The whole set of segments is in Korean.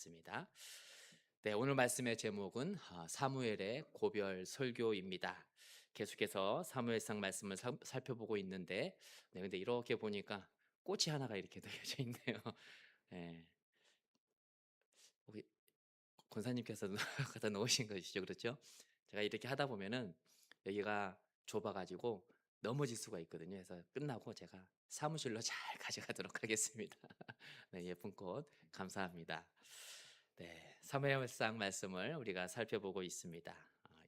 있습니다. 네, 오늘 말씀의 제목은 사무엘의 고별 설교입니다. 계속해서 사무엘상 말씀을 살펴보고 있는데, 네, 근데 이렇게 보니까 꽃이 하나가 이렇게 놓여져 있네요. 네, 우리 권사님께서 갖다 놓으신 것이죠, 그렇죠? 제가 이렇게 하다 보면은 여기가 좁아가지고 넘어질 수가 있거든요. 그래서 끝나고 제가 사무실로 잘 가져가도록 하겠습니다. 네, 예쁜 꽃 감사합니다. 네, 사무엘상 말씀을 우리가 살펴보고 있습니다.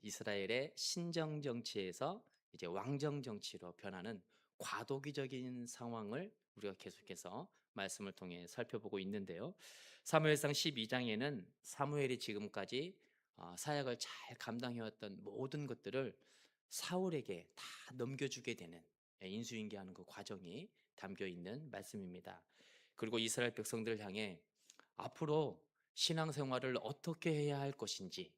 이스라엘의 신정 정치에서 이제 왕정 정치로 변하는 과도기적인 상황을 우리가 계속해서 말씀을 통해 살펴보고 있는데요. 사무엘상 12장에는 사무엘이 지금까지 사역을 잘 감당해왔던 모든 것들을 사울에게 다 넘겨주게 되는 인수인계하는 그 과정이 담겨 있는 말씀입니다. 그리고 이스라엘 백성들을 향해 앞으로 신앙생활을 어떻게 해야 할 것인지,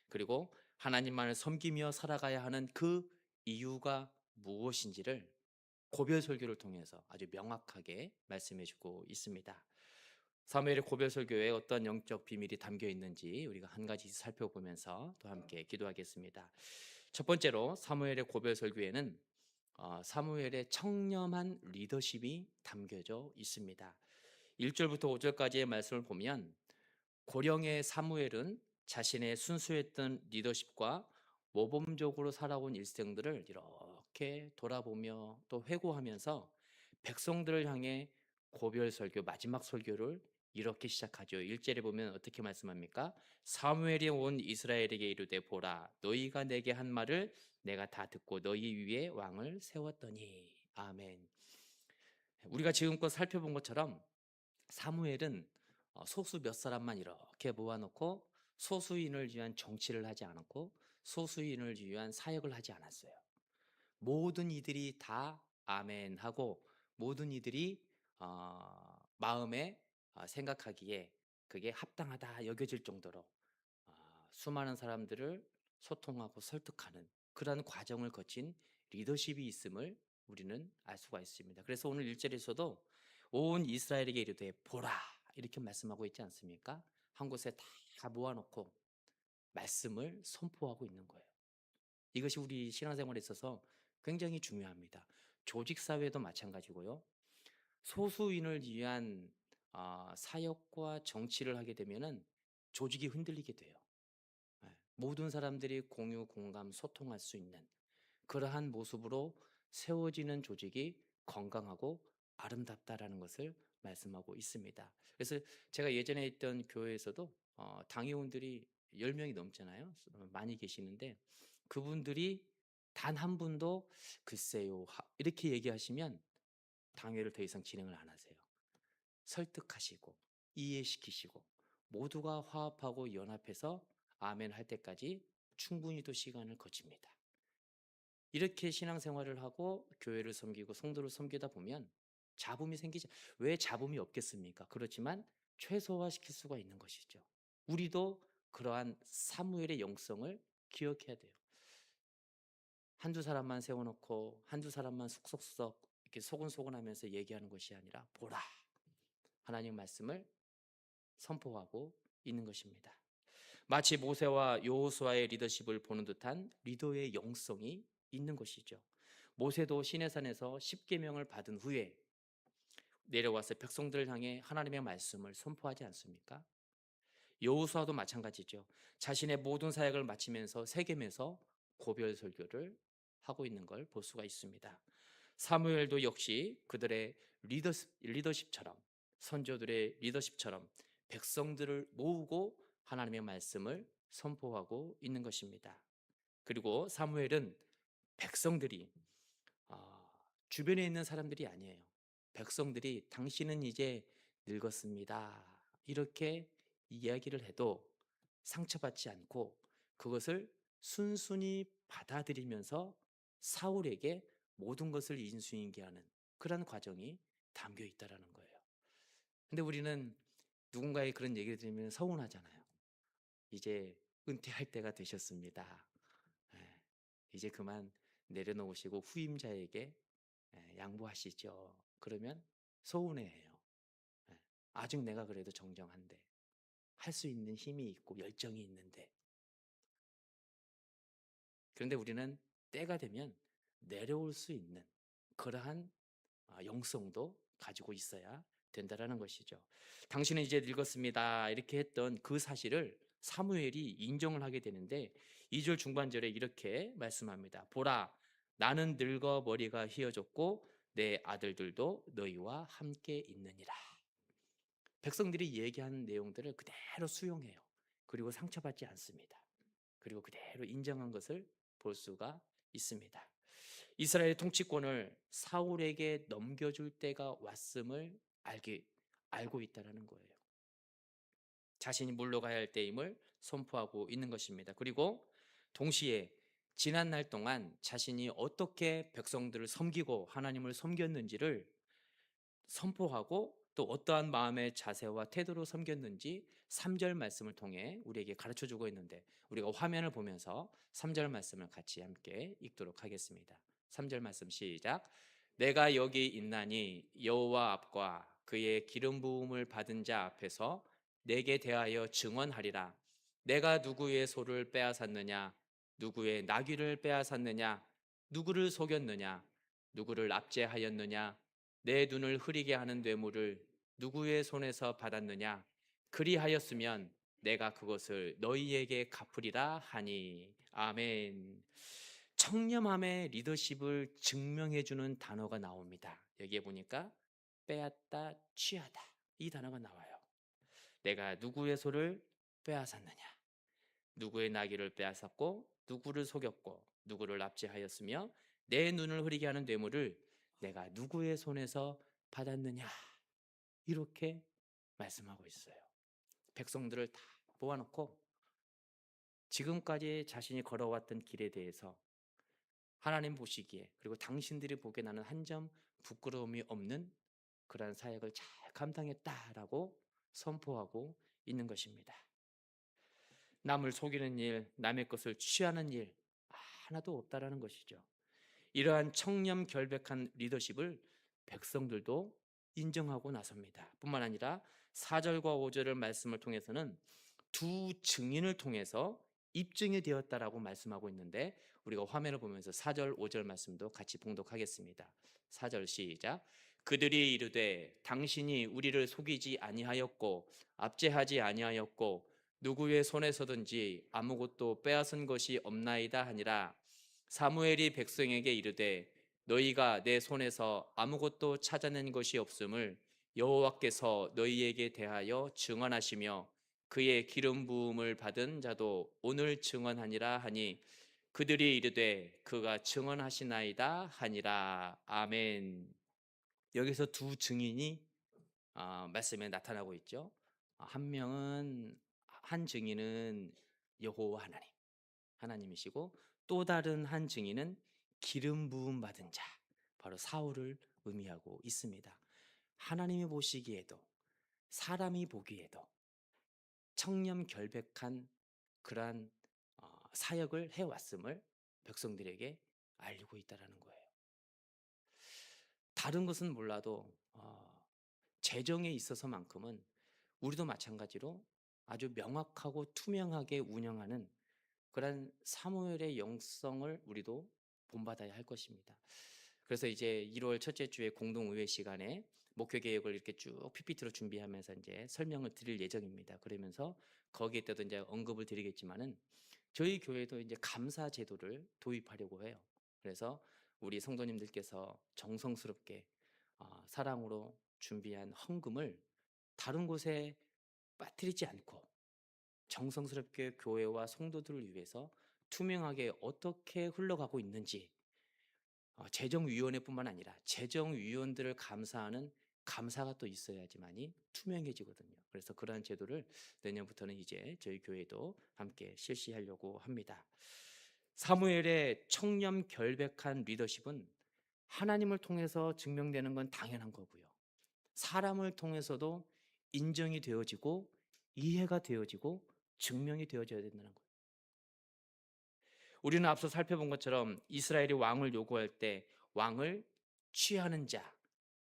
그리고 하나님만을 섬기며 살아가야 하는 그 이유가 무엇인지를 고별 설교를 통해서 아주 명확하게 말씀해 주고 있습니다. 사무엘의 고별 설교에 어떤 영적 비밀이 담겨 있는지 우리가 한 가지 살펴보면서 또 함께 기도하겠습니다. 첫 번째로 사무엘의 고별 설교에는 사무엘의 청렴한 리더십이 담겨져 있습니다. 1절부터 5절까지의 말씀을 보면 고령의 사무엘은 자신의 순수했던 리더십과 모범적으로 살아온 일생들을 이렇게 돌아보며 또 회고하면서 백성들을 향해 고별 설교, 마지막 설교를 이렇게 시작하죠. 1절에 보면 어떻게 말씀합니까? 사무엘이 온 이스라엘에게 이르되 보라, 너희가 내게 한 말을 내가 다 듣고 너희 위에 왕을 세웠더니. 아멘. 우리가 지금껏 살펴본 것처럼 사무엘은 소수 몇 사람만 이렇게 모아놓고 소수인을 위한 정치를 하지 않았고 소수인을 위한 사역을 하지 않았어요. 모든 이들이 다 아멘하고 모든 이들이 마음에 생각하기에 그게 합당하다 여겨질 정도로 수많은 사람들을 소통하고 설득하는 그러한 과정을 거친 리더십이 있음을 우리는 알 수가 있습니다. 그래서 오늘 1절에서도 온 이스라엘에게 이르되 보라 이렇게 말씀하고 있지 않습니까? 한 곳에 다 모아놓고 말씀을 선포하고 있는 거예요. 이것이 우리 신앙생활에 있어서 굉장히 중요합니다. 조직 사회도 마찬가지고요. 소수인을 위한 사역과 정치를 하게 되면은 조직이 흔들리게 돼요. 예, 모든 사람들이 공유, 공감, 소통할 수 있는 그러한 모습으로 세워지는 조직이 건강하고 아름답다라는 것을 말씀하고 있습니다. 그래서 제가 예전에 있던 교회에서도 당회원들이 10명이 넘잖아요. 많이 계시는데 그분들이 단 한 분도 글쎄요 이렇게 얘기하시면 당회를 더 이상 진행을 안 하세요. 설득하시고 이해시키시고 모두가 화합하고 연합해서 아멘 할 때까지 충분히 또 시간을 거칩니다. 이렇게 신앙생활을 하고 교회를 섬기고 성도를 섬기다 보면 잡음이 생기지. 왜 잡음이 없겠습니까? 그렇지만 최소화시킬 수가 있는 것이죠. 우리도 그러한 사무엘의 영성을 기억해야 돼요. 한두 사람만 세워놓고 한두 사람만 쑥쑥쑥 이렇게 소곤소곤하면서 얘기하는 것이 아니라 보라 하나님 말씀을 선포하고 있는 것입니다. 마치 모세와 여호수아의 리더십을 보는 듯한 리더의 영성이 있는 것이죠. 모세도 시내산에서 십계명을 받은 후에 내려와서 백성들을 향해 하나님의 말씀을 선포하지 않습니까? 여호수아도 마찬가지죠. 자신의 모든 사역을 마치면서 세겜에서 고별 설교를 하고 있는 걸 볼 수가 있습니다. 사무엘도 역시 그들의 리더십처럼 선조들의 리더십처럼 백성들을 모으고 하나님의 말씀을 선포하고 있는 것입니다. 그리고 사무엘은 백성들이 주변에 있는 사람들이 아니에요. 백성들이 당신은 이제 늙었습니다. 이렇게 이야기를 해도 상처받지 않고 그것을 순순히 받아들이면서 사울에게 모든 것을 인수인계하는 그런 과정이 담겨 있다라는 거예요. 근데 우리는 누군가의 그런 얘기를 들으면 서운하잖아요. 이제 은퇴할 때가 되셨습니다. 예, 이제 그만 내려놓으시고 후임자에게 양보하시죠. 그러면 서운해해요. 예, 아직 내가 그래도 정정한데. 할 수 있는 힘이 있고 열정이 있는데, 그런데 우리는 때가 되면 내려올 수 있는 그러한 영성도 가지고 있어야 된다라는 것이죠. 당신은 이제 늙었습니다. 이렇게 했던 그 사실을 사무엘이 인정을 하게 되는데 2절 중반절에 이렇게 말씀합니다. 보라, 나는 늙어 머리가 휘어졌고 내 아들들도 너희와 함께 있느니라. 백성들이 얘기하는 내용들을 그대로 수용해요. 그리고 상처받지 않습니다. 그리고 그대로 인정한 것을 볼 수가 있습니다. 이스라엘 통치권을 사울에게 넘겨줄 때가 왔음을 알고 있다라는 거예요. 자신이 물러가야 할 때임을 선포하고 있는 것입니다. 그리고 동시에 지난 날 동안 자신이 어떻게 백성들을 섬기고 하나님을 섬겼는지를 선포하고 또 어떠한 마음의 자세와 태도로 섬겼는지 3절 말씀을 통해 우리에게 가르쳐 주고 있는데, 우리가 화면을 보면서 3절 말씀을 같이 함께 읽도록 하겠습니다. 3절 말씀 시작. 내가 여기 있나니 여호와 앞과 그의 기름 부음을 받은 자 앞에서 내게 대하여 증언하리라. 내가 누구의 소를 빼앗았느냐, 누구의 나귀를 빼앗았느냐, 누구를 속였느냐, 누구를 압제하였느냐, 내 눈을 흐리게 하는 뇌물을 누구의 손에서 받았느냐, 그리하였으면 내가 그것을 너희에게 갚으리라 하니. 아멘. 청렴함의 리더십을 증명해주는 단어가 나옵니다. 여기에 보니까 빼앗다, 취하다, 이 단어가 나와요. 내가 누구의 소를 빼앗았느냐, 누구의 나귀를 빼앗았고 누구를 속였고 누구를 압제하였으며 내 눈을 흐리게 하는 뇌물을 내가 누구의 손에서 받았느냐, 이렇게 말씀하고 있어요. 백성들을 다 모아놓고 지금까지 자신이 걸어왔던 길에 대해서 하나님 보시기에, 그리고 당신들이 보기에 나는 한 점 부끄러움이 없는 그러한 사역을 잘 감당했다라고 선포하고 있는 것입니다. 남을 속이는 일, 남의 것을 취하는 일 하나도 없다라는 것이죠. 이러한 청렴 결백한 리더십을 백성들도 인정하고 나섭니다. 뿐만 아니라 4절과 5절의 말씀을 통해서는 두 증인을 통해서 입증이 되었다라고 말씀하고 있는데, 우리가 화면을 보면서 4절 5절 말씀도 같이 봉독하겠습니다. 4절 시작. 그들이 이르되 당신이 우리를 속이지 아니하였고 압제하지 아니하였고 누구의 손에서든지 아무것도 빼앗은 것이 없나이다 하니라. 사무엘이 백성에게 이르되 너희가 내 손에서 아무것도 찾아낸 것이 없음을 여호와께서 너희에게 대하여 증언하시며 그의 기름 부음을 받은 자도 오늘 증언하니라 하니, 그들이 이르되 그가 증언하시나이다 하니라. 아멘. 여기서 두 증인이 말씀에 나타나고 있죠. 한 증인은 여호와 하나님이시고, 또 다른 한 증인은 기름 부음 받은 자, 바로 사울을 의미하고 있습니다. 하나님이 보시기에도 사람이 보기에도 청렴 결백한 그러한 사역을 해왔음을 백성들에게 알리고 있다라는 거예요. 다른 것은 몰라도 재정에 있어서만큼은 우리도 마찬가지로 아주 명확하고 투명하게 운영하는 그런 사무엘의 영성을 우리도 본받아야 할 것입니다. 그래서 이제 1월 첫째 주에 공동의회 시간에 목회 계획을 이렇게 쭉 PPT로 준비하면서 이제 설명을 드릴 예정입니다. 그러면서 거기에 때도 이제 언급을 드리겠지만은 저희 교회도 이제 감사 제도를 도입하려고 해요. 그래서 우리 성도님들께서 정성스럽게 사랑으로 준비한 헌금을 다른 곳에 빠뜨리지 않고 정성스럽게 교회와 성도들을 위해서 투명하게 어떻게 흘러가고 있는지, 재정위원회뿐만 아니라 재정위원들을 감사하는 감사가 또 있어야지만이 투명해지거든요. 그래서 그러한 제도를 내년부터는 이제 저희 교회도 함께 실시하려고 합니다. 사무엘의 청렴 결백한 리더십은 하나님을 통해서 증명되는 건 당연한 거고요. 사람을 통해서도 인정이 되어지고 이해가 되어지고 증명이 되어져야 된다는 거예요. 우리는 앞서 살펴본 것처럼 이스라엘이 왕을 요구할 때 왕을 취하는 자,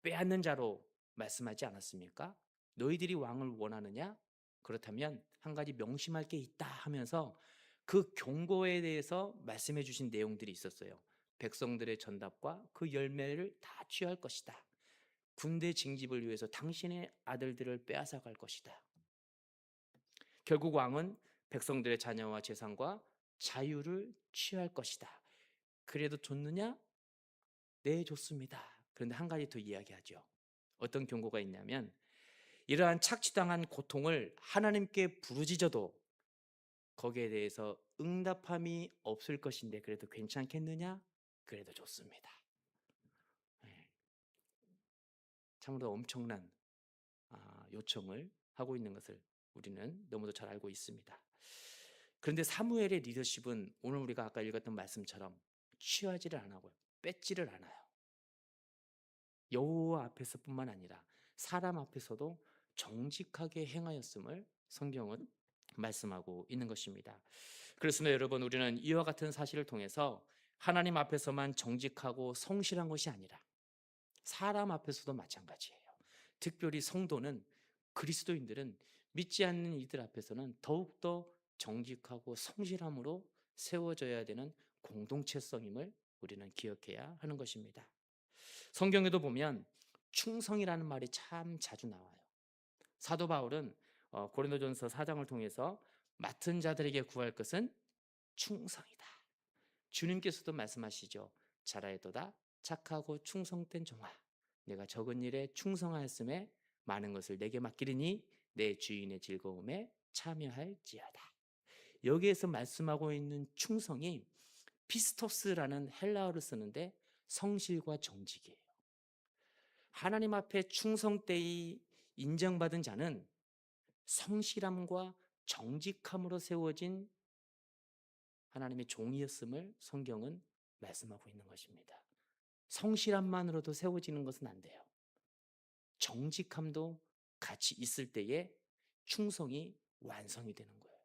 빼앗는 자로 말씀하지 않았습니까? 너희들이 왕을 원하느냐? 그렇다면 한 가지 명심할 게 있다 하면서 그 경고에 대해서 말씀해 주신 내용들이 있었어요. 백성들의 전답과 그 열매를 다 취할 것이다. 군대 징집을 위해서 당신의 아들들을 빼앗아 갈 것이다. 결국 왕은 백성들의 자녀와 재산과 자유를 취할 것이다. 그래도 좋느냐? 네, 좋습니다. 그런데 한 가지 더 이야기하죠. 어떤 경고가 있냐면 이러한 착취당한 고통을 하나님께 부르짖어도 거기에 대해서 응답함이 없을 것인데 그래도 괜찮겠느냐? 그래도 좋습니다. 네, 참으로 엄청난 요청을 하고 있는 것을 우리는 너무도 잘 알고 있습니다. 그런데 사무엘의 리더십은 오늘 우리가 아까 읽었던 말씀처럼 취하지를 않아요. 뺏지를 않아요. 여호와 앞에서뿐만 아니라 사람 앞에서도 정직하게 행하였음을 성경은 말씀하고 있는 것입니다. 그렇습니다. 여러분, 우리는 이와 같은 사실을 통해서 하나님 앞에서만 정직하고 성실한 것이 아니라 사람 앞에서도 마찬가지예요. 특별히 성도는, 그리스도인들은 믿지 않는 이들 앞에서는 더욱더 정직하고 성실함으로 세워져야 되는 공동체성임을 우리는 기억해야 하는 것입니다. 성경에도 보면 충성이라는 말이 참 자주 나와요. 사도 바울은 고린도전서 4장을 통해서 맡은 자들에게 구할 것은 충성이다. 주님께서도 말씀하시죠. 잘하였도다 착하고 충성된 종아, 내가 적은 일에 충성하였음에 많은 것을 내게 맡기리니 내 주인의 즐거움에 참여할지어다. 여기에서 말씀하고 있는 충성이 피스토스라는 헬라어를 쓰는데 성실과 정직이에요. 하나님 앞에 충성되이 인정받은 자는 성실함과 정직함으로 세워진 하나님의 종이었음을 성경은 말씀하고 있는 것입니다. 성실함만으로도 세워지는 것은 안 돼요. 정직함도 같이 있을 때에 충성이 완성이 되는 거예요.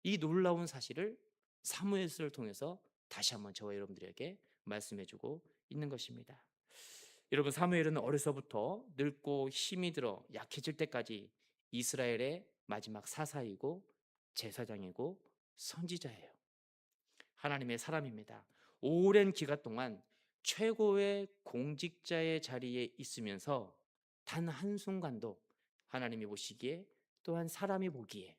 이 놀라운 사실을 사무엘서를 통해서 다시 한번 저와 여러분들에게 말씀해주고 있는 것입니다. 여러분, 사무엘은 어려서부터 늙고 힘이 들어 약해질 때까지 이스라엘의 마지막 사사이고 제사장이고 선지자예요. 하나님의 사람입니다. 오랜 기간 동안 최고의 공직자의 자리에 있으면서 단 한순간도 하나님이 보시기에 또한 사람이 보기에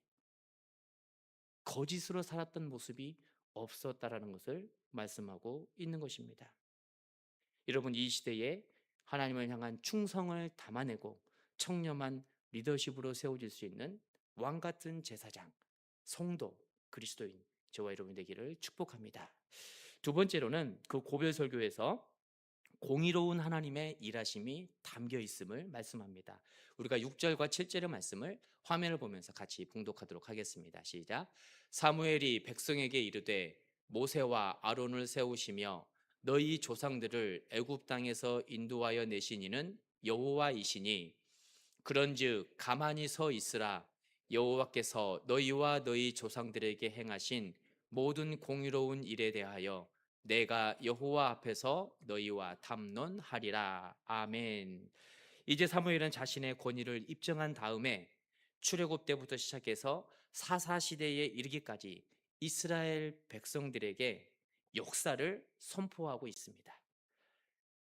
거짓으로 살았던 모습이 없었다라는 것을 말씀하고 있는 것입니다. 여러분, 이 시대에 하나님을 향한 충성을 담아내고 청렴한 리더십으로 세워질 수 있는 왕 같은 제사장, 성도, 그리스도인 저와 여러분 되기를 축복합니다. 두 번째로는 그 고별 설교에서 공의로운 하나님의 일하심이 담겨 있음을 말씀합니다. 우리가 6절과 7절의 말씀을 화면을 보면서 같이 봉독하도록 하겠습니다. 시작. 사무엘이 백성에게 이르되 모세와 아론을 세우시며 너희 조상들을 애굽 땅에서 인도하여 내신 이는 여호와이시니 그런즉 가만히 서 있으라. 여호와께서 너희와 너희 조상들에게 행하신 모든 공의로운 일에 대하여 내가 여호와 앞에서 너희와 담론하리라. 아멘. 이제 사무엘은 자신의 권위를 입증한 다음에 출애굽 때부터 시작해서 사사 시대에 이르기까지 이스라엘 백성들에게 역사를 선포하고 있습니다.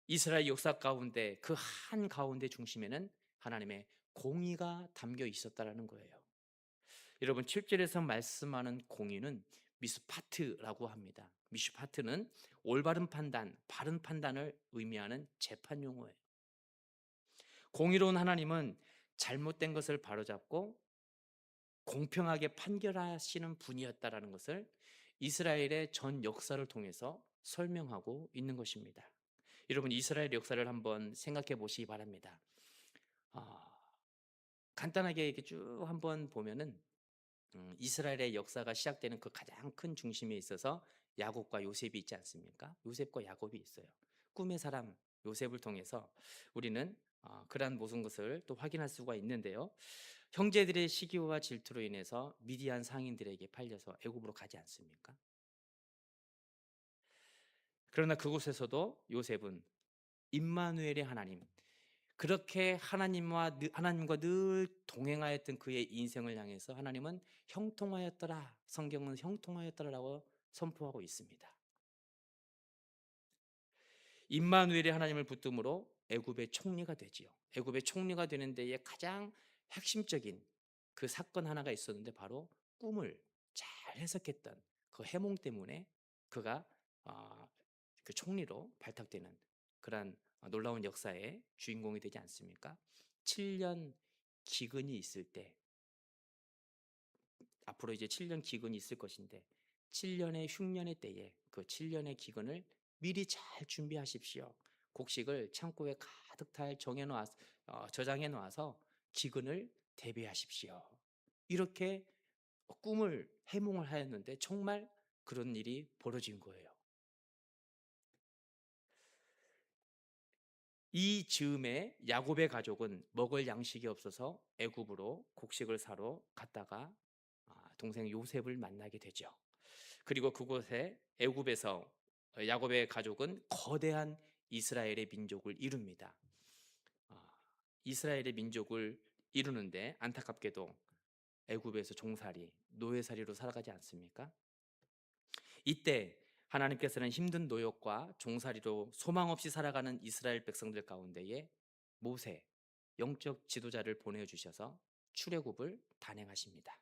이스라엘 역사 가운데 그 한 가운데 중심에는 하나님의 공의가 담겨 있었다라는 거예요. 여러분, 7절에서 말씀하는 공의는 미스파트라고 합니다. 미슈파트는 올바른 판단, 바른 판단을 의미하는 재판 용어예요. 공의로운 하나님은 잘못된 것을 바로잡고 공평하게 판결하시는 분이었다라는 것을 이스라엘의 전 역사를 통해서 설명하고 있는 것입니다. 여러분, 이스라엘 역사를 한번 생각해 보시기 바랍니다. 간단하게 이렇게 쭉 한번 보면은 이스라엘의 역사가 시작되는 그 가장 큰 중심에 있어서 야곱과 요셉이 있지 않습니까? 요셉과 야곱이 있어요. 꿈의 사람 요셉을 통해서 우리는 그러한 모든 것을 또 확인할 수가 있는데요. 형제들의 시기와 질투로 인해서 미디안 상인들에게 팔려서 애굽으로 가지 않습니까? 그러나 그곳에서도 요셉은 임마누엘의 하나님, 그렇게 하나님과 늘 동행하였던 그의 인생을 향해서 하나님은 형통하였더라. 성경은 형통하였더라라고 선포하고 있습니다. 임마누엘이 하나님을 붙듦으로 애굽의 총리가 되지요. 애굽의 총리가 되는 데에 가장 핵심적인 그 사건 하나가 있었는데 바로 꿈을 잘 해석했던 그 해몽 때문에 그가 어, 그 총리로 발탁되는 그러한 놀라운 역사의 주인공이 되지 않습니까? 7년 기근이 있을 때 앞으로 이제 7년 기근이 있을 것인데 7년의 흉년의 때에 그 7년의 기근을 미리 잘 준비하십시오. 곡식을 창고에 가득 저장해 놓아서 기근을 대비하십시오. 이렇게 꿈을 해몽을 하였는데 정말 그런 일이 벌어진 거예요. 이 즈음에 야곱의 가족은 먹을 양식이 없어서 애굽으로 곡식을 사러 갔다가 동생 요셉을 만나게 되죠. 그리고 그곳에 애굽에서 야곱의 가족은 거대한 이스라엘의 민족을 이룹니다. 아, 이스라엘의 민족을 이루는데 안타깝게도 애굽에서 종살이, 노예살이로 살아가지 않습니까? 이때 하나님께서는 힘든 노역과 종살이로 소망 없이 살아가는 이스라엘 백성들 가운데에 모세, 영적 지도자를 보내주셔서 출애굽을 단행하십니다.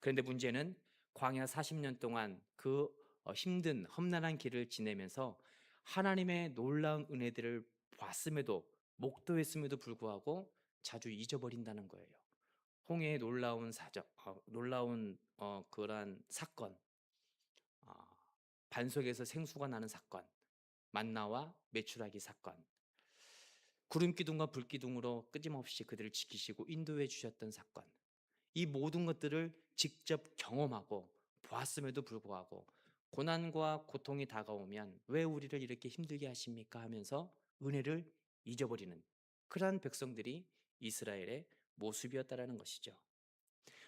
그런데 문제는 광야 40년 동안 그 힘든 험난한 길을 지내면서 하나님의 놀라운 은혜들을 봤음에도 목도했음에도 불구하고 자주 잊어버린다는 거예요. 홍해의 놀라운 그러한 사건, 어, 반석에서 생수가 나는 사건, 만나와 메추라기 사건, 구름 기둥과 불 기둥으로 끊임없이 그들을 지키시고 인도해 주셨던 사건, 이 모든 것들을 직접 경험하고 보았음에도 불구하고 고난과 고통이 다가오면 왜 우리를 이렇게 힘들게 하십니까 하면서 은혜를 잊어버리는 그러한 백성들이 이스라엘의 모습이었다라는 것이죠.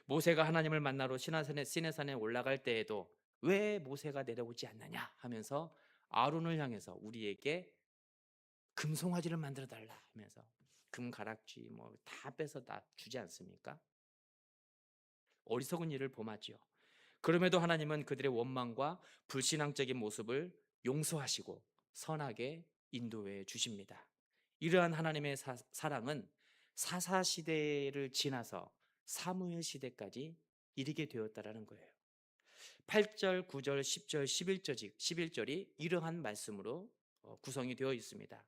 모세가 하나님을 만나러 시내산에 올라갈 때에도 왜 모세가 내려오지 않느냐 하면서 아론을 향해서 우리에게 금송아지를 만들어 달라 하면서 금가락지 뭐 다 빼서 다 주지 않습니까? 어리석은 일을 범하지요. 그럼에도 하나님은 그들의 원망과 불신앙적인 모습을 용서하시고 선하게 인도해 주십니다. 이러한 하나님의 사랑은 사사 시대를 지나서 사무엘 시대까지 이르게 되었다라는 거예요. 8절, 9절, 10절, 11절이 이러한 말씀으로 구성이 되어 있습니다.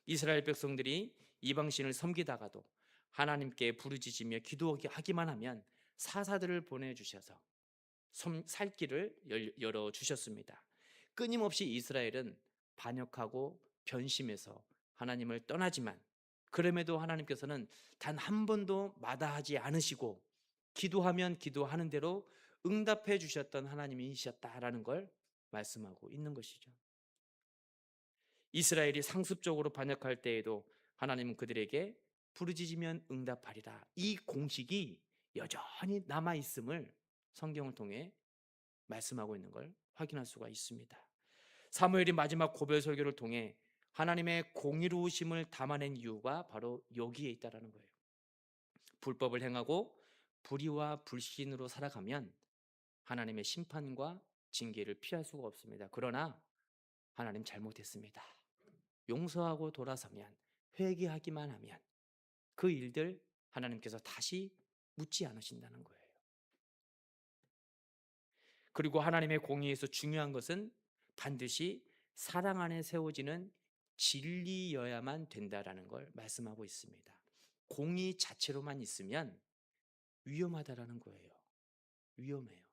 이스라엘 백성들이 이방신을 섬기다가도 하나님께 부르짖으며 기도하기만 하면 사사들을 보내주셔서 살 길을 열어 주셨습니다. 끊임없이 이스라엘은 반역하고 변심해서 하나님을 떠나지만 그럼에도 하나님께서는 단 한 번도 마다하지 않으시고 기도하면 기도하는 대로 응답해 주셨던 하나님이셨다라는 걸 말씀하고 있는 것이죠. 이스라엘이 상습적으로 반역할 때에도 하나님은 그들에게 부르짖으면 응답하리라. 이 공식이 여전히 남아 있음을 성경을 통해 말씀하고 있는 걸 확인할 수가 있습니다. 사무엘이 마지막 고별 설교를 통해 하나님의 공의로우심을 담아낸 이유가 바로 여기에 있다라는 거예요. 불법을 행하고 불의와 불신으로 살아가면 하나님의 심판과 징계를 피할 수가 없습니다. 그러나 하나님 잘못했습니다. 용서하고 돌아서면 회개하기만 하면 그 일들 하나님께서 다시 묻지 않으신다는 거예요. 그리고 하나님의 공의에서 중요한 것은 반드시 사랑 안에 세워지는 진리여야만 된다라는 걸 말씀하고 있습니다. 공의 자체로만 있으면 위험하다라는 거예요. 위험해요.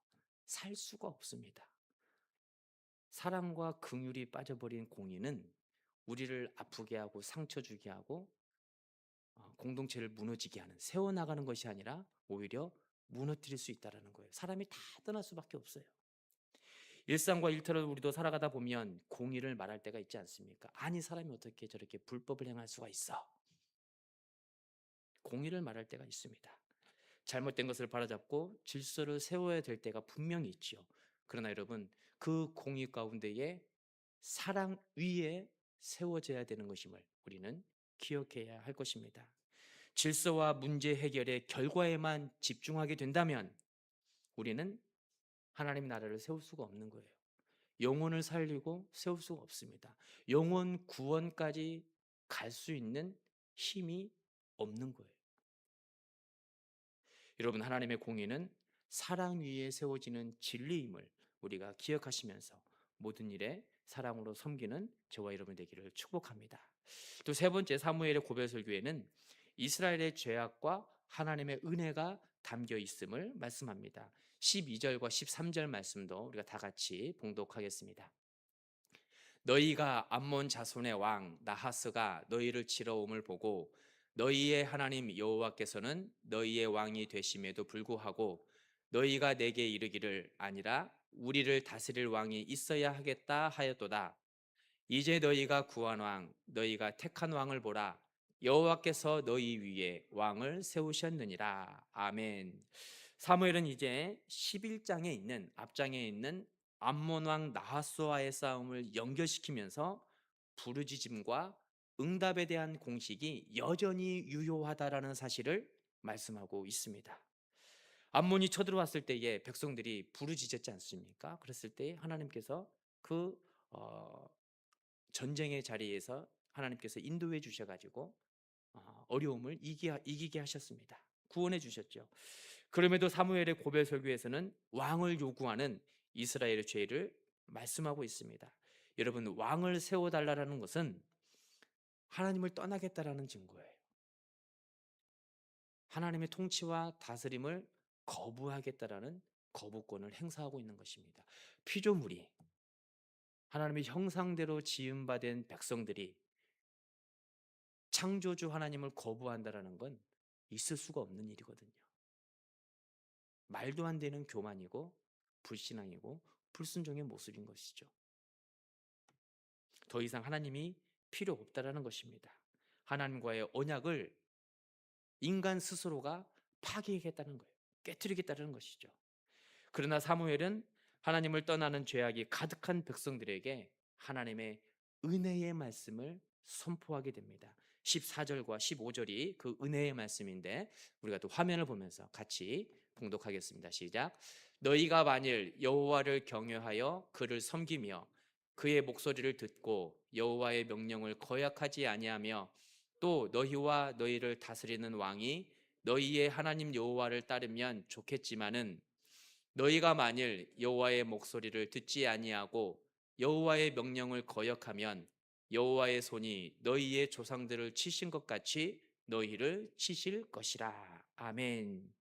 살 수가 없습니다. 사랑과 긍휼이 빠져버린 공의는 우리를 아프게 하고 상처 주게 하고 공동체를 무너지게 하는 세워나가는 것이 아니라 오히려 무너뜨릴 수 있다는 거예요. 사람이 다 떠날 수밖에 없어요. 일상과 일터를 우리도 살아가다 보면 공의를 말할 때가 있지 않습니까? 아니 사람이 어떻게 저렇게 불법을 행할 수가 있어? 공의를 말할 때가 있습니다. 잘못된 것을 바로잡고 질서를 세워야 될 때가 분명히 있지요. 그러나 여러분 그 공의 가운데에 사랑 위에 세워져야 되는 것임을 우리는 기억해야 할 것입니다. 질서와 문제 해결의 결과에만 집중하게 된다면 우리는 하나님 나라를 세울 수가 없는 거예요. 영혼을 살리고 세울 수가 없습니다. 영혼 구원까지 갈 수 있는 힘이 없는 거예요. 여러분, 하나님의 공의는 사랑 위에 세워지는 진리임을 우리가 기억하시면서 모든 일에 사랑으로 섬기는 저와 여러분 되기를 축복합니다. 또 세 번째, 사무엘의 고별 설교에는 이스라엘의 죄악과 하나님의 은혜가 담겨 있음을 말씀합니다. 12절과 13절 말씀도 우리가 다 같이 봉독하겠습니다. 너희가 암몬 자손의 왕 나하스가 너희를 치러 옴을 보고 너희의 하나님 여호와께서는 너희의 왕이 되심에도 불구하고 너희가 내게 이르기를 아니라 우리를 다스릴 왕이 있어야 하겠다 하였도다. 이제 너희가 구한 왕 너희가 택한 왕을 보라. 여호와께서 너희 위에 왕을 세우셨느니라. 아멘. 사무엘은 이제 11장에 있는 앞장에 있는 암몬 왕 나하스와의 싸움을 연결시키면서 부르짖음과 응답에 대한 공식이 여전히 유효하다라는 사실을 말씀하고 있습니다. 암몬이 쳐들어왔을 때에 백성들이 부르짖었지 않습니까? 그랬을 때 하나님께서 그 전쟁의 자리에서 하나님께서 인도해 주셔가지고 어려움을 이기게 하셨습니다. 구원해 주셨죠. 그럼에도 사무엘의 고별 설교에서는 왕을 요구하는 이스라엘의 죄를 말씀하고 있습니다. 여러분, 왕을 세워달라는 것은 하나님을 떠나겠다라는 증거예요. 하나님의 통치와 다스림을 거부하겠다라는 거부권을 행사하고 있는 것입니다. 피조물이 하나님의 형상대로 지음받은 백성들이 창조주 하나님을 거부한다라는 건 있을 수가 없는 일이거든요. 말도 안 되는 교만이고 불신앙이고 불순종의 모습인 것이죠. 더 이상 하나님이 필요 없다라는 것입니다. 하나님과의 언약을 인간 스스로가 파기하겠다는 거예요. 깨뜨리겠다는 것이죠. 그러나 사무엘은 하나님을 떠나는 죄악이 가득한 백성들에게 하나님의 은혜의 말씀을 선포하게 됩니다. 14절과 15절이 그 은혜의 말씀인데 우리가 또 화면을 보면서 같이 봉독하겠습니다. 시작. 너희가 만일 여호와를 경외하여 그를 섬기며 그의 목소리를 듣고 여호와의 명령을 거역하지 아니하며 또 너희와 너희를 다스리는 왕이 너희의 하나님 여호와를 따르면 좋겠지만은 너희가 만일 여호와의 목소리를 듣지 아니하고 여호와의 명령을 거역하면 여호와의 손이 너희의 조상들을 치신 것 같이 너희를 치실 것이라. 아멘.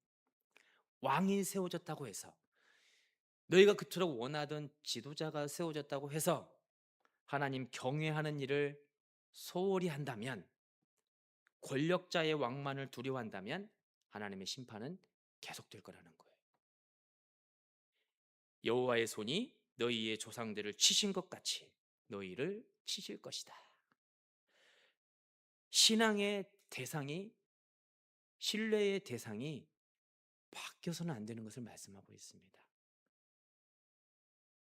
왕이 세워졌다고 해서 너희가 그토록 원하던 지도자가 세워졌다고 해서 하나님 경외하는 일을 소홀히 한다면, 권력자의 왕만을 두려워한다면 하나님의 심판은 계속될 거라는 거예요. 여호와의 손이 너희의 조상들을 치신 것 같이 너희를 치실 것이다. 신앙의 대상이, 신뢰의 대상이 바뀌어서는 안 되는 것을 말씀하고 있습니다.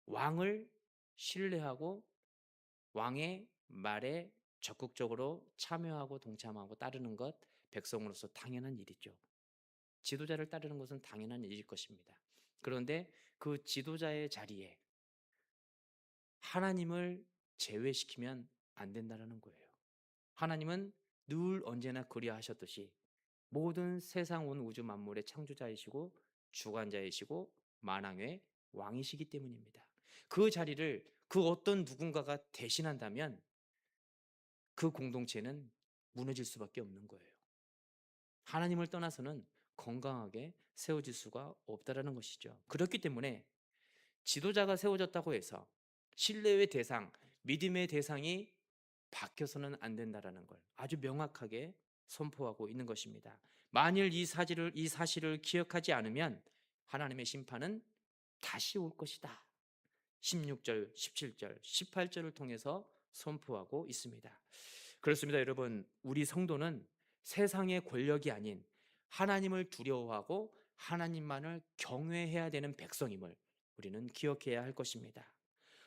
왕을 신뢰하고 왕의 말에 적극적으로 참여하고 동참하고 따르는 것, 백성으로서 당연한 일이죠. 지도자를 따르는 것은 당연한 일일 것입니다. 그런데 그 지도자의 자리에 하나님을 제외시키면 안 된다는 거예요. 하나님은 늘 언제나 그리하셨듯이 모든 세상 온 우주 만물의 창조자이시고 주관자이시고 만왕의 왕이시기 때문입니다. 그 자리를 그 어떤 누군가가 대신한다면 그 공동체는 무너질 수밖에 없는 거예요. 하나님을 떠나서는 건강하게 세워질 수가 없다라는 것이죠. 그렇기 때문에 지도자가 세워졌다고 해서 신뢰의 대상, 믿음의 대상이 바뀌어서는 안 된다라는 걸 아주 명확하게 선포하고 있는 것입니다. 만일 이 사실을 기억하지 않으면 하나님의 심판은 다시 올 것이다. 16절, 17절, 18절을 통해서 선포하고 있습니다. 그렇습니다, 여러분. 우리 성도는 세상의 권력이 아닌 하나님을 두려워하고 하나님만을 경외해야 되는 백성임을 우리는 기억해야 할 것입니다.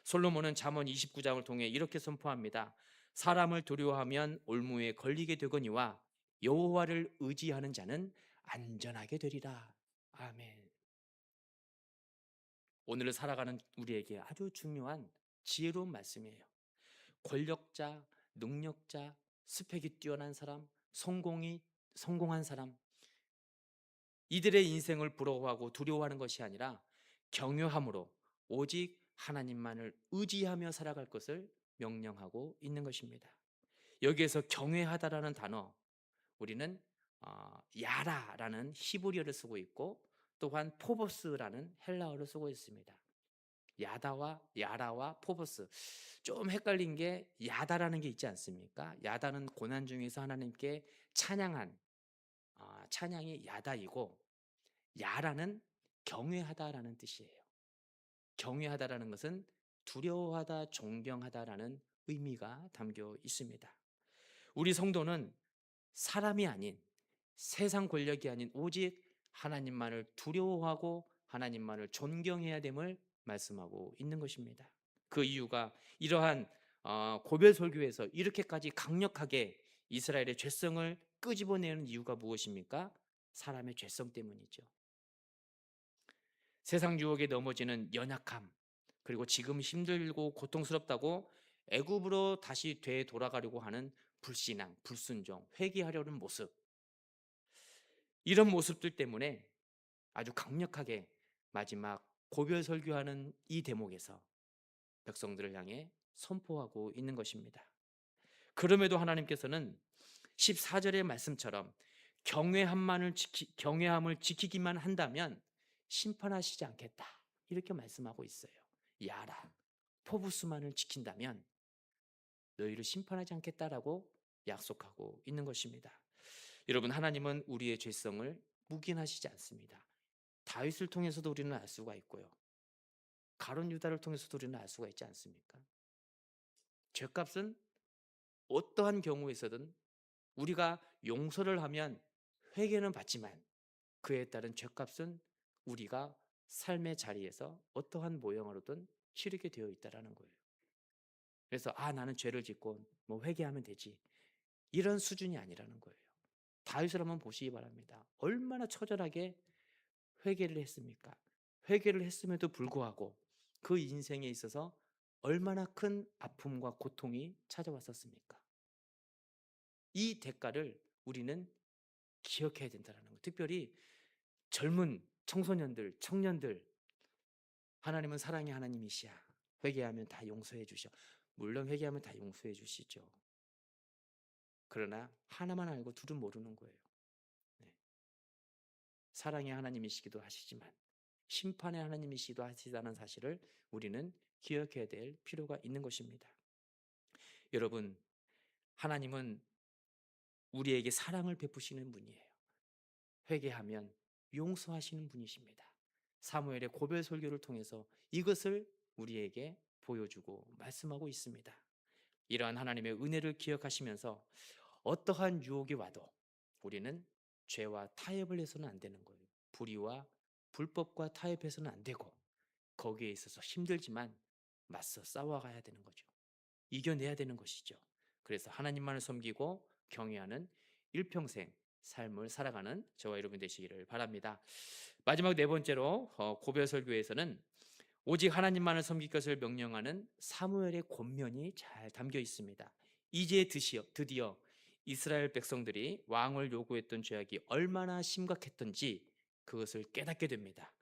솔로몬은 잠언 29장을 통해 이렇게 선포합니다. 사람을 두려워하면 올무에 걸리게 되거니와 여호와를 의지하는 자는 안전하게 되리라. 아멘. 오늘을 살아가는 우리에게 아주 중요한 지혜로운 말씀이에요. 권력자, 능력자, 스펙이 뛰어난 사람, 성공한 사람, 이들의 인생을 부러워하고 두려워하는 것이 아니라 경외함으로 오직 하나님만을 의지하며 살아갈 것을 명령하고 있는 것입니다. 여기에서 경외하다라는 단어, 우리는 야라라는 히브리어를 쓰고 있고 또한 포보스라는 헬라어를 쓰고 있습니다. 야라와 포보스, 좀 헷갈린 게 야다라는 게 있지 않습니까? 야다는 고난 중에서 하나님께 찬양한 찬양이 야다이고, 야라는 경외하다라는 뜻이에요. 경외하다라는 것은 두려워하다, 존경하다라는 의미가 담겨 있습니다. 우리 성도는 사람이 아닌, 세상 권력이 아닌 오직 하나님만을 두려워하고 하나님만을 존경해야 됨을 말씀하고 있는 것입니다. 그 이유가 이러한 고별 설교에서 이렇게까지 강력하게 이스라엘의 죄성을 끄집어내는 이유가 무엇입니까? 사람의 죄성 때문이죠. 세상 유혹에 넘어지는 연약함, 그리고 지금 힘들고 고통스럽다고 애굽으로 다시 되돌아가려고 하는 불신앙, 불순종, 회개하려는 모습, 이런 모습들 때문에 아주 강력하게 마지막 고별 설교하는 이 대목에서 백성들을 향해 선포하고 있는 것입니다. 그럼에도 하나님께서는 14절의 말씀처럼 경외함을 지키기만 한다면 심판하시지 않겠다, 이렇게 말씀하고 있어요. 야라, 포부스만을 지킨다면 너희를 심판하지 않겠다라고 약속하고 있는 것입니다. 여러분, 하나님은 우리의 죄성을 묵인하시지 않습니다. 다윗을 통해서도 우리는 알 수가 있고요, 가룟 유다를 통해서도 우리는 알 수가 있지 않습니까? 죄값은 어떠한 경우에서든 우리가 용서를 하면 회개는 받지만 그에 따른 죄값은 우리가 삶의 자리에서 어떠한 모형으로든 치르게 되어 있다라는 거예요. 그래서 나는 죄를 짓고 뭐 회개하면 되지, 이런 수준이 아니라는 거예요. 다윗을 한번 보시기 바랍니다. 얼마나 처절하게 회개를 했습니까? 회개를 했음에도 불구하고 그 인생에 있어서 얼마나 큰 아픔과 고통이 찾아왔었습니까? 이 대가를 우리는 기억해야 된다는 거예요. 특별히 젊은 청소년들, 청년들, 하나님은 사랑의 하나님이시야. 회개하면 다 용서해 주셔. 물론 회개하면 다 용서해 주시죠. 그러나 하나만 알고 둘은 모르는 거예요. 네. 사랑의 하나님이시기도 하시지만 심판의 하나님이시기도 하시다는 사실을 우리는 기억해야 될 필요가 있는 것입니다. 여러분, 하나님은 우리에게 사랑을 베푸시는 분이에요. 회개하면 용서하시는 분이십니다. 사무엘의 고별 설교를 통해서 이것을 우리에게 보여주고 말씀하고 있습니다. 이러한 하나님의 은혜를 기억하시면서 어떠한 유혹이 와도 우리는 죄와 타협을 해서는 안 되는 거예요. 불의와 불법과 타협해서는 안 되고, 거기에 있어서 힘들지만 맞서 싸워가야 되는 거죠. 이겨내야 되는 것이죠. 그래서 하나님만을 섬기고 경외하는 일평생 삶을 살아가는 저와 여러분 되시기를 바랍니다. 마지막 네 번째로 고별 설교에서는 오직 하나님만을 섬길 것을 명령하는 사무엘의 권면이 잘 담겨 있습니다. 이제 드디어 이스라엘 백성들이 왕을 요구했던 죄악이 얼마나 심각했던지 그것을 깨닫게 됩니다.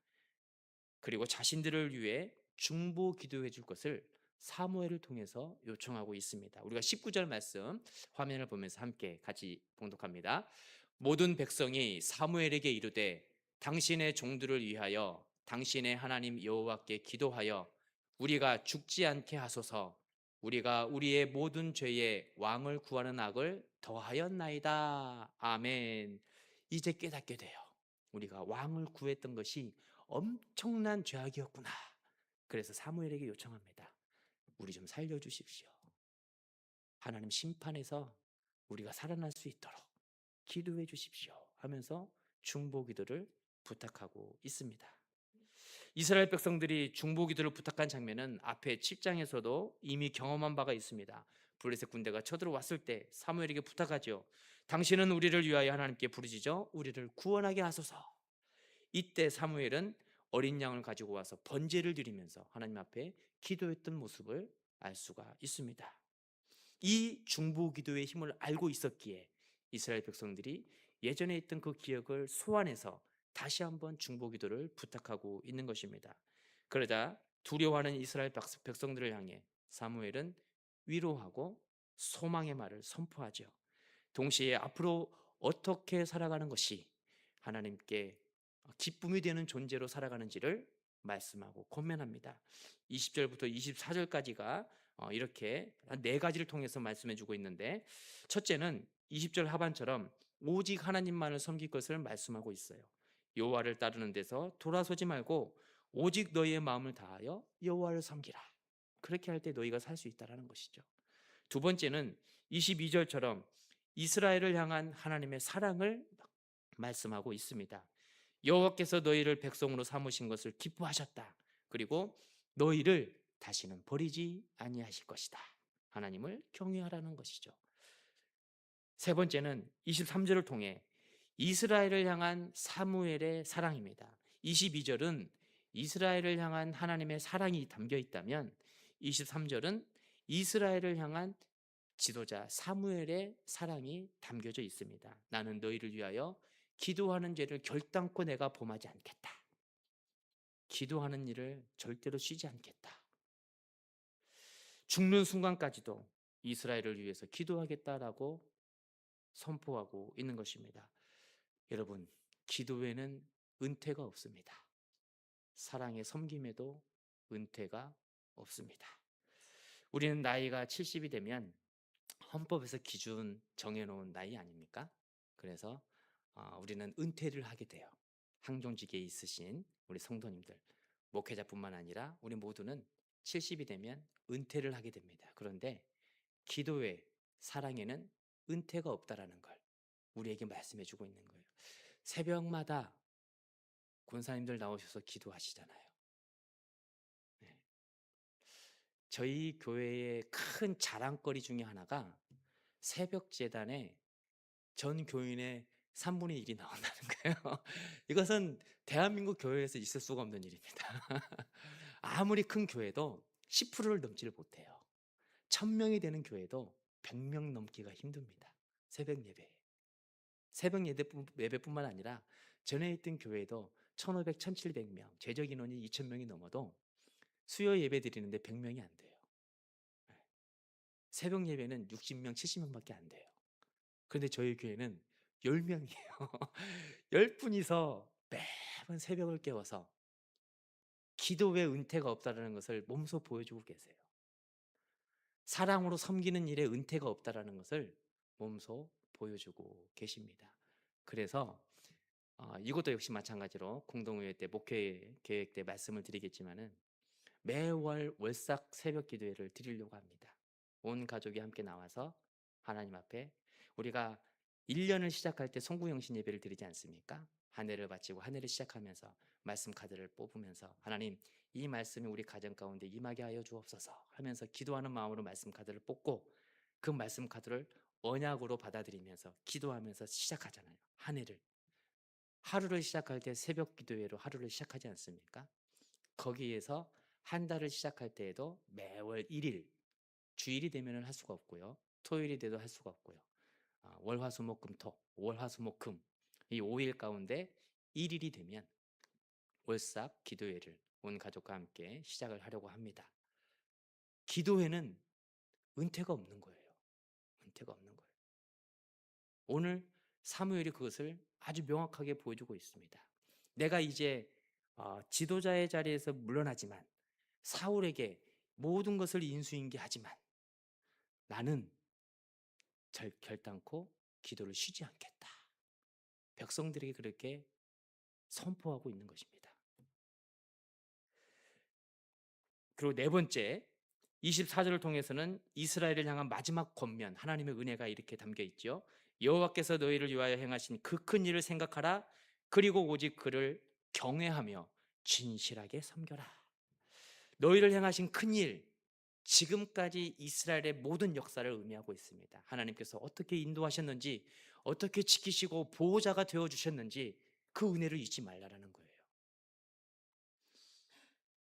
그리고 자신들을 위해 중보 기도해 줄 것을 사무엘을 통해서 요청하고 있습니다. 우리가 19절 말씀 화면을 보면서 함께 같이 봉독합니다. 모든 백성이 사무엘에게 이르되 당신의 종들을 위하여 당신의 하나님 여호와께 기도하여 우리가 죽지 않게 하소서. 우리가 우리의 모든 죄에 왕을 구하는 악을 더하였나이다. 아멘. 이제 깨닫게 돼요. 우리가 왕을 구했던 것이 엄청난 죄악이었구나. 그래서 사무엘에게 요청합니다. 우리 좀 살려주십시오. 하나님 심판에서 우리가 살아날 수 있도록 기도해 주십시오 하면서 중보 기도를 부탁하고 있습니다. 이스라엘 백성들이 중보 기도를 부탁한 장면은 앞에 7장에서도 이미 경험한 바가 있습니다. 블레셋 군대가 쳐들어왔을 때 사무엘에게 부탁하죠. 당신은 우리를 위하여 하나님께 부르짖어 우리를 구원하게 하소서. 이때 사무엘은 어린 양을 가지고 와서 번제를 드리면서 하나님 앞에 기도했던 모습을 알 수가 있습니다. 이 중보 기도의 힘을 알고 있었기에 이스라엘 백성들이 예전에 있던 그 기억을 소환해서 다시 한번 중보 기도를 부탁하고 있는 것입니다. 그러자 두려워하는 이스라엘 백성들을 향해 사무엘은 위로하고 소망의 말을 선포하죠. 동시에 앞으로 어떻게 살아가는 것이 하나님께 기쁨이 되는 존재로 살아가는지를 말씀하고 권면합니다. 20절부터 24절까지가 이렇게 네 가지를 통해서 말씀해 주고 있는데, 첫째는 20절 하반처럼 오직 하나님만을 섬길 것을 말씀하고 있어요. 여호와를 따르는 데서 돌아서지 말고 오직 너희의 마음을 다하여 여호와를 섬기라. 그렇게 할 때 너희가 살 수 있다라는 것이죠. 두 번째는 22절처럼 이스라엘을 향한 하나님의 사랑을 말씀하고 있습니다. 여호와께서 너희를 백성으로 삼으신 것을 기뻐하셨다. 그리고 너희를 다시는 버리지 아니하실 것이다. 하나님을 경외하라는 것이죠. 세 번째는 23절을 통해 이스라엘을 향한 사무엘의 사랑입니다. 22절은 이스라엘을 향한 하나님의 사랑이 담겨 있다면 23절은 이스라엘을 향한 지도자 사무엘의 사랑이 담겨져 있습니다. 나는 너희를 위하여 기도하는 죄를 결단코 내가 범하지 않겠다. 기도하는 일을 절대로 쉬지 않겠다. 죽는 순간까지도 이스라엘을 위해서 기도하겠다라고 선포하고 있는 것입니다. 여러분, 기도에는 은퇴가 없습니다. 사랑의 섬김에도 은퇴가 없습니다. 우리는 나이가 70이 되면 헌법에서 기준 정해놓은 나이 아닙니까? 그래서 우리는 은퇴를 하게 돼요. 항종직에 있으신 우리 성도님들, 목회자뿐만 아니라 우리 모두는 70이 되면 은퇴를 하게 됩니다. 그런데 기도의 사랑에는 은퇴가 없다라는 걸 우리에게 말씀해 주고 있는 거예요. 새벽마다 권사님들 나오셔서 기도하시잖아요. 네. 저희 교회의 큰 자랑거리 중에 하나가 새벽 재단에 전 교인의 3분의 1이 나온다는 거예요. 이것은 대한민국 교회에서 있을 수가 없는 일입니다. 아무리 큰 교회도 10%를 넘지를 못해요. 1000명이 되는 교회도 100명 넘기가 힘듭니다. 새벽 예배. 새벽 예배뿐만 아니라 전에 있던 교회도 1500, 1700명, 제적 인원이 2000명이 넘어도 수요 예배 드리는데 100명이 안 돼요. 새벽 예배는 60명, 70명밖에 안 돼요. 그런데 저희 교회는 10명이에요. 10분이서 매번 새벽을 깨워서 기도의 은퇴가 없다는 것을 몸소 보여주고 계세요. 사랑으로 섬기는 일에 은퇴가 없다는 것을 몸소 보여주고 계십니다. 그래서 이것도 역시 마찬가지로 공동의회 때 목회 계획 때 말씀을 드리겠지만은 매월 월삭 새벽 기도회를 드리려고 합니다. 온 가족이 함께 나와서 하나님 앞에 우리가 1년을 시작할 때 송구영신 예배를 드리지 않습니까? 한 해를 바치고 한 해를 시작하면서 말씀 카드를 뽑으면서 하나님 이 말씀이 우리 가정 가운데 임하게 하여 주옵소서 하면서 기도하는 마음으로 말씀 카드를 뽑고 그 말씀 카드를 언약으로 받아들이면서 기도하면서 시작하잖아요. 한 해를. 하루를 시작할 때 새벽 기도회로 하루를 시작하지 않습니까? 거기에서 한 달을 시작할 때에도 매월 1일, 주일이 되면 할 수가 없고요. 토요일이 돼도 할 수가 없고요. 월화수목금토, 월화수목금 이 5일 가운데 1일이 되면 월삭 기도회를 온 가족과 함께 시작을 하려고 합니다. 기도회는 은퇴가 없는 거예요. 은퇴가 없는 거예요. 오늘 사무엘이 그것을 아주 명확하게 보여주고 있습니다. 내가 이제 지도자의 자리에서 물러나지만 사울에게 모든 것을 인수인계하지만 나는 결단코 기도를 쉬지 않겠다. 백성들에게 그렇게 선포하고 있는 것입니다. 그리고 네 번째 24절을 통해서는 이스라엘을 향한 마지막 권면, 하나님의 은혜가 이렇게 담겨 있죠. 여호와께서 너희를 위하여 행하신 그 큰 일을 생각하라. 그리고 오직 그를 경외하며 진실하게 섬겨라. 너희를 향하신 큰 일, 지금까지 이스라엘의 모든 역사를 의미하고 있습니다. 하나님께서 어떻게 인도하셨는지, 어떻게 지키시고 보호자가 되어 주셨는지 그 은혜를 잊지 말라라는 거예요.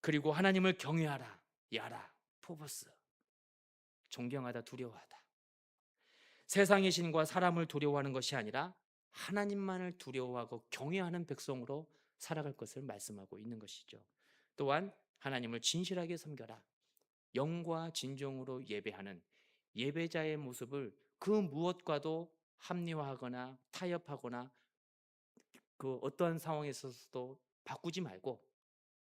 그리고 하나님을 경외하라. 야라, 포버스. 존경하다, 두려워하다. 세상의 신과 사람을 두려워하는 것이 아니라 하나님만을 두려워하고 경외하는 백성으로 살아갈 것을 말씀하고 있는 것이죠. 또한 하나님을 진실하게 섬겨라. 영과 진정으로 예배하는 예배자의 모습을 그 무엇과도 합리화하거나 타협하거나 그 어떠한 상황에 있어서도 바꾸지 말고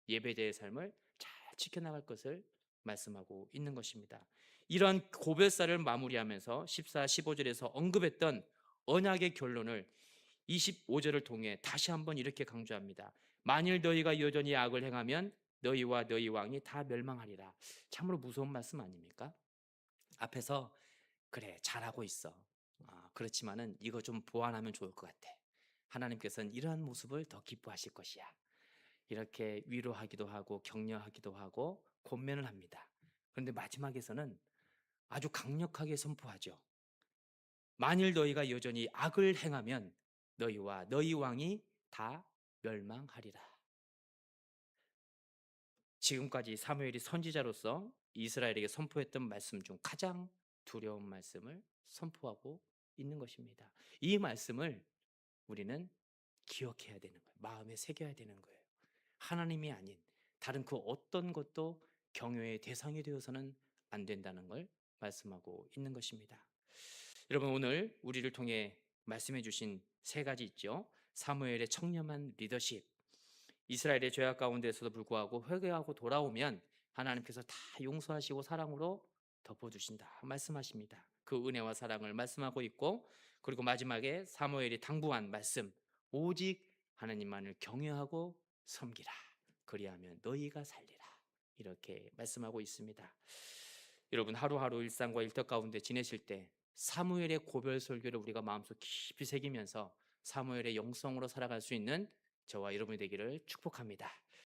예배자의 삶을 잘 지켜나갈 것을 말씀하고 있는 것입니다. 이런 고별사를 마무리하면서 14, 15절에서 언급했던 언약의 결론을 25절을 통해 다시 한번 이렇게 강조합니다. 만일 너희가 여전히 악을 행하면 너희와 너희 왕이 다 멸망하리라. 참으로 무서운 말씀 아닙니까? 앞에서 그래 잘하고 있어. 그렇지만은 이거 좀 보완하면 좋을 것 같아. 하나님께서는 이러한 모습을 더 기뻐하실 것이야. 이렇게 위로하기도 하고 격려하기도 하고 권면을 합니다. 그런데 마지막에서는 아주 강력하게 선포하죠. 만일 너희가 여전히 악을 행하면 너희와 너희 왕이 다 멸망하리라. 지금까지 사무엘이 선지자로서 이스라엘에게 선포했던 말씀 중 가장 두려운 말씀을 선포하고 있는 것입니다. 이 말씀을 우리는 기억해야 되는 거예요. 마음에 새겨야 되는 거예요. 하나님이 아닌 다른 그 어떤 것도 경외의 대상이 되어서는 안 된다는 걸 말씀하고 있는 것입니다. 여러분, 오늘 우리를 통해 말씀해 주신 세 가지 있죠. 사무엘의 청렴한 리더십, 이스라엘의 죄악 가운데서도 불구하고 회개하고 돌아오면 하나님께서 다 용서하시고 사랑으로 덮어주신다 말씀하십니다. 그 은혜와 사랑을 말씀하고 있고, 그리고 마지막에 사무엘이 당부한 말씀, 오직 하나님만을 경외하고 섬기라. 그리하면 너희가 살리라. 이렇게 말씀하고 있습니다. 여러분, 하루하루 일상과 일터 가운데 지내실 때 사무엘의 고별 설교를 우리가 마음속 깊이 새기면서 사무엘의 영성으로 살아갈 수 있는 저와 여러분이 되기를 축복합니다.